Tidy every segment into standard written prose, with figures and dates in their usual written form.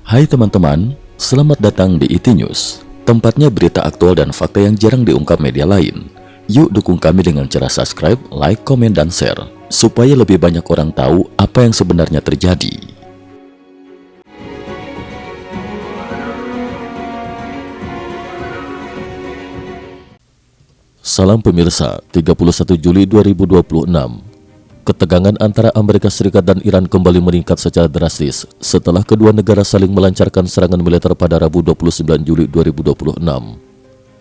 Hai teman-teman, selamat datang di IT News, tempatnya berita aktual dan fakta yang jarang diungkap media lain. Yuk dukung kami dengan cara subscribe, like, komen, dan share, supaya lebih banyak orang tahu apa yang sebenarnya terjadi. Salam pemirsa, 31 Juli 2026. Ketegangan antara Amerika Serikat dan Iran kembali meningkat secara drastis setelah kedua negara saling melancarkan serangan militer pada Rabu 29 Juli 2026.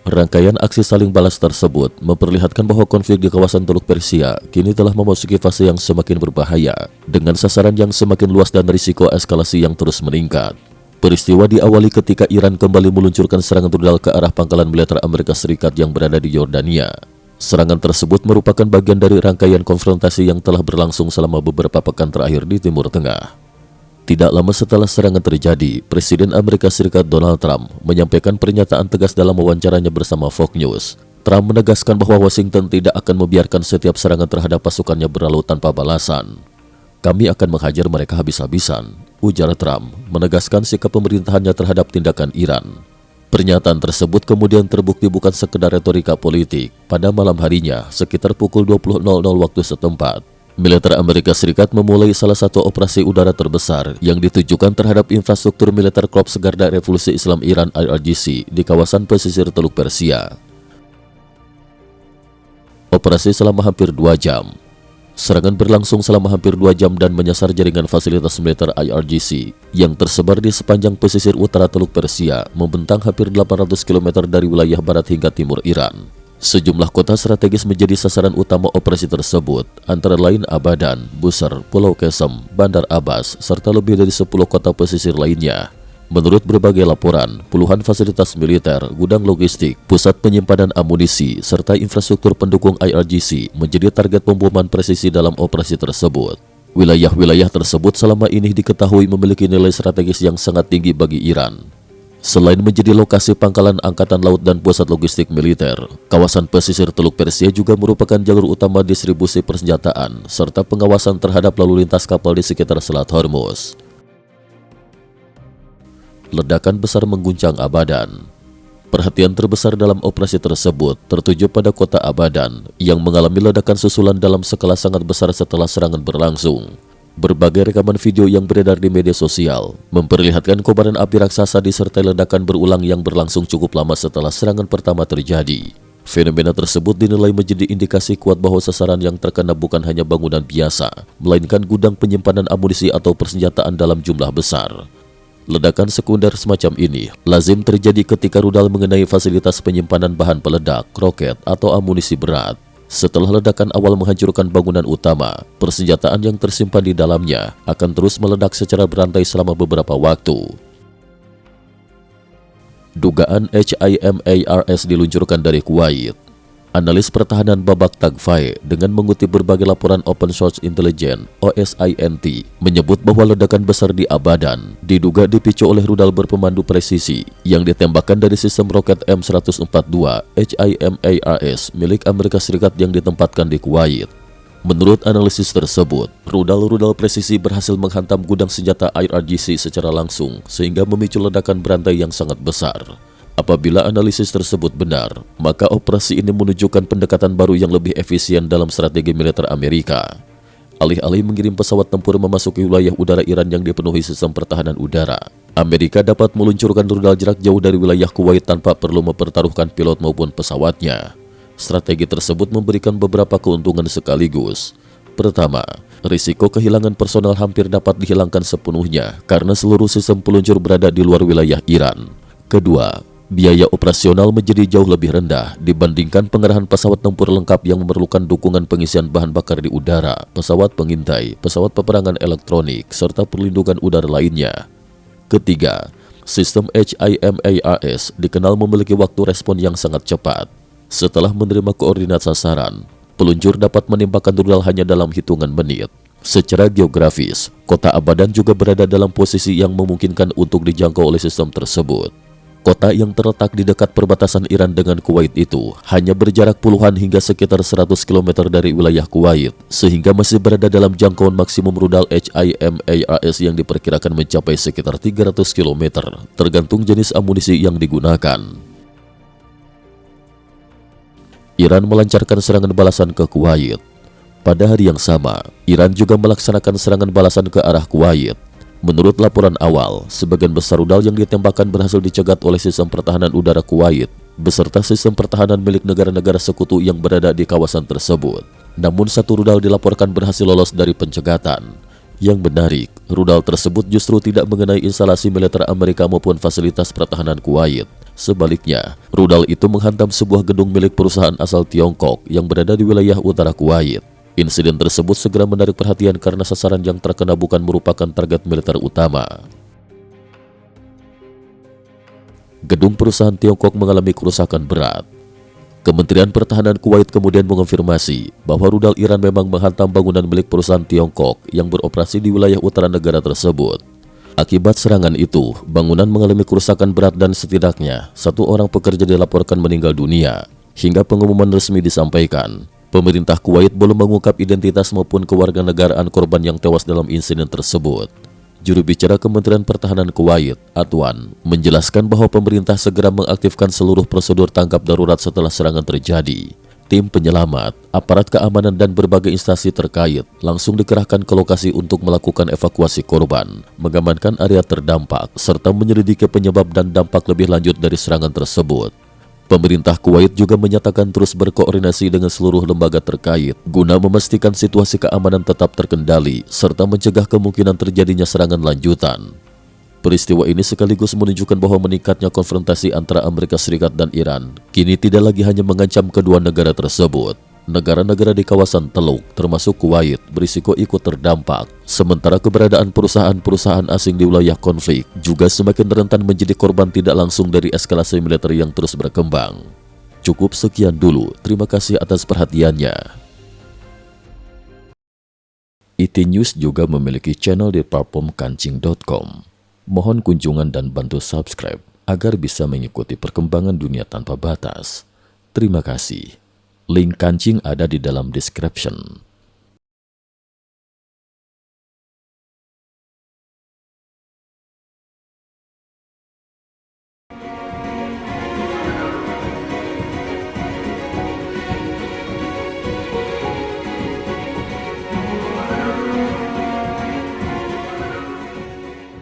Rangkaian aksi saling balas tersebut memperlihatkan bahwa konflik di kawasan Teluk Persia kini telah memasuki fase yang semakin berbahaya dengan sasaran yang semakin luas dan risiko eskalasi yang terus meningkat. Peristiwa diawali ketika Iran kembali meluncurkan serangan rudal ke arah pangkalan militer Amerika Serikat yang berada di Yordania. Serangan tersebut merupakan bagian dari rangkaian konfrontasi yang telah berlangsung selama beberapa pekan terakhir di Timur Tengah. Tidak lama setelah serangan terjadi, Presiden Amerika Serikat Donald Trump menyampaikan pernyataan tegas dalam wawancaranya bersama Fox News. Trump menegaskan bahwa Washington tidak akan membiarkan setiap serangan terhadap pasukannya berlalu tanpa balasan. "Kami akan menghajar mereka habis-habisan," ujar Trump, menegaskan sikap pemerintahannya terhadap tindakan Iran. Pernyataan tersebut kemudian terbukti bukan sekedar retorika politik. Pada malam harinya, sekitar pukul 20.00 waktu setempat, militer Amerika Serikat memulai salah satu operasi udara terbesar yang ditujukan terhadap infrastruktur militer Korps Garda Revolusi Islam Iran IRGC di kawasan pesisir Teluk Persia. Operasi selama hampir 2 jam. Serangan berlangsung selama hampir 2 jam dan menyasar jaringan fasilitas militer IRGC yang tersebar di sepanjang pesisir utara Teluk Persia, membentang hampir 800 km dari wilayah barat hingga timur Iran. Sejumlah kota strategis menjadi sasaran utama operasi tersebut, antara lain Abadan, Bushehr, Pulau Qesem, Bandar Abbas, serta lebih dari 10 kota pesisir lainnya. Menurut berbagai laporan, puluhan fasilitas militer, gudang logistik, pusat penyimpanan amunisi, serta infrastruktur pendukung IRGC menjadi target pemboman presisi dalam operasi tersebut. Wilayah-wilayah tersebut selama ini diketahui memiliki nilai strategis yang sangat tinggi bagi Iran. Selain menjadi lokasi pangkalan angkatan laut dan pusat logistik militer, kawasan pesisir Teluk Persia juga merupakan jalur utama distribusi persenjataan serta pengawasan terhadap lalu lintas kapal di sekitar Selat Hormuz. Ledakan besar mengguncang Abadan. Perhatian terbesar dalam operasi tersebut tertuju pada kota Abadan yang mengalami ledakan susulan dalam skala sangat besar setelah serangan berlangsung. Berbagai rekaman video yang beredar di media sosial memperlihatkan kobaran api raksasa disertai ledakan berulang yang berlangsung cukup lama setelah serangan pertama terjadi. Fenomena tersebut dinilai menjadi indikasi kuat bahwa sasaran yang terkena bukan hanya bangunan biasa, melainkan gudang penyimpanan amunisi atau persenjataan dalam jumlah besar. Ledakan sekunder semacam ini lazim terjadi ketika rudal mengenai fasilitas penyimpanan bahan peledak, roket, atau amunisi berat. Setelah ledakan awal menghancurkan bangunan utama, persenjataan yang tersimpan di dalamnya akan terus meledak secara berantai selama beberapa waktu. Dugaan HIMARS diluncurkan dari Kuwait. Analis pertahanan Babak Tagfai dengan mengutip berbagai laporan Open Source Intelligence (OSINT) menyebut bahwa ledakan besar di Abadan diduga dipicu oleh rudal berpemandu presisi yang ditembakkan dari sistem roket M142 HIMARS milik Amerika Serikat yang ditempatkan di Kuwait. Menurut analisis tersebut, rudal-rudal presisi berhasil menghantam gudang senjata IRGC secara langsung sehingga memicu ledakan berantai yang sangat besar. Apabila analisis tersebut benar, maka operasi ini menunjukkan pendekatan baru yang lebih efisien dalam strategi militer Amerika. Alih-alih mengirim pesawat tempur memasuki wilayah udara Iran yang dipenuhi sistem pertahanan udara, Amerika dapat meluncurkan rudal jarak jauh dari wilayah Kuwait tanpa perlu mempertaruhkan pilot maupun pesawatnya. Strategi tersebut memberikan beberapa keuntungan sekaligus. Pertama, risiko kehilangan personel hampir dapat dihilangkan sepenuhnya karena seluruh sistem peluncur berada di luar wilayah Iran. Kedua, biaya operasional menjadi jauh lebih rendah dibandingkan pengerahan pesawat tempur lengkap yang memerlukan dukungan pengisian bahan bakar di udara, pesawat pengintai, pesawat peperangan elektronik, serta perlindungan udara lainnya. Ketiga, sistem HIMARS dikenal memiliki waktu respon yang sangat cepat. Setelah menerima koordinat sasaran, peluncur dapat menembakkan rudal hanya dalam hitungan menit. Secara geografis, kota Abadan juga berada dalam posisi yang memungkinkan untuk dijangkau oleh sistem tersebut. Kota yang terletak di dekat perbatasan Iran dengan Kuwait itu hanya berjarak puluhan hingga sekitar 100 km dari wilayah Kuwait, sehingga masih berada dalam jangkauan maksimum rudal HIMARS yang diperkirakan mencapai sekitar 300 km, tergantung jenis amunisi yang digunakan. Iran melancarkan serangan balasan ke Kuwait. Pada hari yang sama, Iran juga melaksanakan serangan balasan ke arah Kuwait. Menurut laporan awal, sebagian besar rudal yang ditembakkan berhasil dicegat oleh sistem pertahanan udara Kuwait beserta sistem pertahanan milik negara-negara sekutu yang berada di kawasan tersebut. Namun satu rudal dilaporkan berhasil lolos dari pencegatan. Yang menarik, rudal tersebut justru tidak mengenai instalasi militer Amerika maupun fasilitas pertahanan Kuwait. Sebaliknya, rudal itu menghantam sebuah gedung milik perusahaan asal Tiongkok yang berada di wilayah utara Kuwait. Insiden tersebut segera menarik perhatian karena sasaran yang terkena bukan merupakan target militer utama. Gedung perusahaan Tiongkok mengalami kerusakan berat. Kementerian Pertahanan Kuwait kemudian mengonfirmasi bahwa rudal Iran memang menghantam bangunan milik perusahaan Tiongkok yang beroperasi di wilayah utara negara tersebut. Akibat serangan itu, bangunan mengalami kerusakan berat dan setidaknya satu orang pekerja dilaporkan meninggal dunia. Hingga pengumuman resmi disampaikan, pemerintah Kuwait belum mengungkap identitas maupun kewarganegaraan korban yang tewas dalam insiden tersebut. Juru bicara Kementerian Pertahanan Kuwait, Atwan, menjelaskan bahwa pemerintah segera mengaktifkan seluruh prosedur tanggap darurat setelah serangan terjadi. Tim penyelamat, aparat keamanan dan berbagai instansi terkait langsung dikerahkan ke lokasi untuk melakukan evakuasi korban, mengamankan area terdampak, serta menyelidiki penyebab dan dampak lebih lanjut dari serangan tersebut. Pemerintah Kuwait juga menyatakan terus berkoordinasi dengan seluruh lembaga terkait guna memastikan situasi keamanan tetap terkendali serta mencegah kemungkinan terjadinya serangan lanjutan. Peristiwa ini sekaligus menunjukkan bahwa meningkatnya konfrontasi antara Amerika Serikat dan Iran kini tidak lagi hanya mengancam kedua negara tersebut. Negara-negara di kawasan Teluk, termasuk Kuwait, berisiko ikut terdampak. Sementara keberadaan perusahaan-perusahaan asing di wilayah konflik juga semakin rentan menjadi korban tidak langsung dari eskalasi militer yang terus berkembang. Cukup sekian dulu, terima kasih atas perhatiannya. IT News juga memiliki channel di platform kancing.com. Mohon kunjungan dan bantu subscribe agar bisa mengikuti perkembangan dunia tanpa batas. Terima kasih. Link kancing ada di dalam description.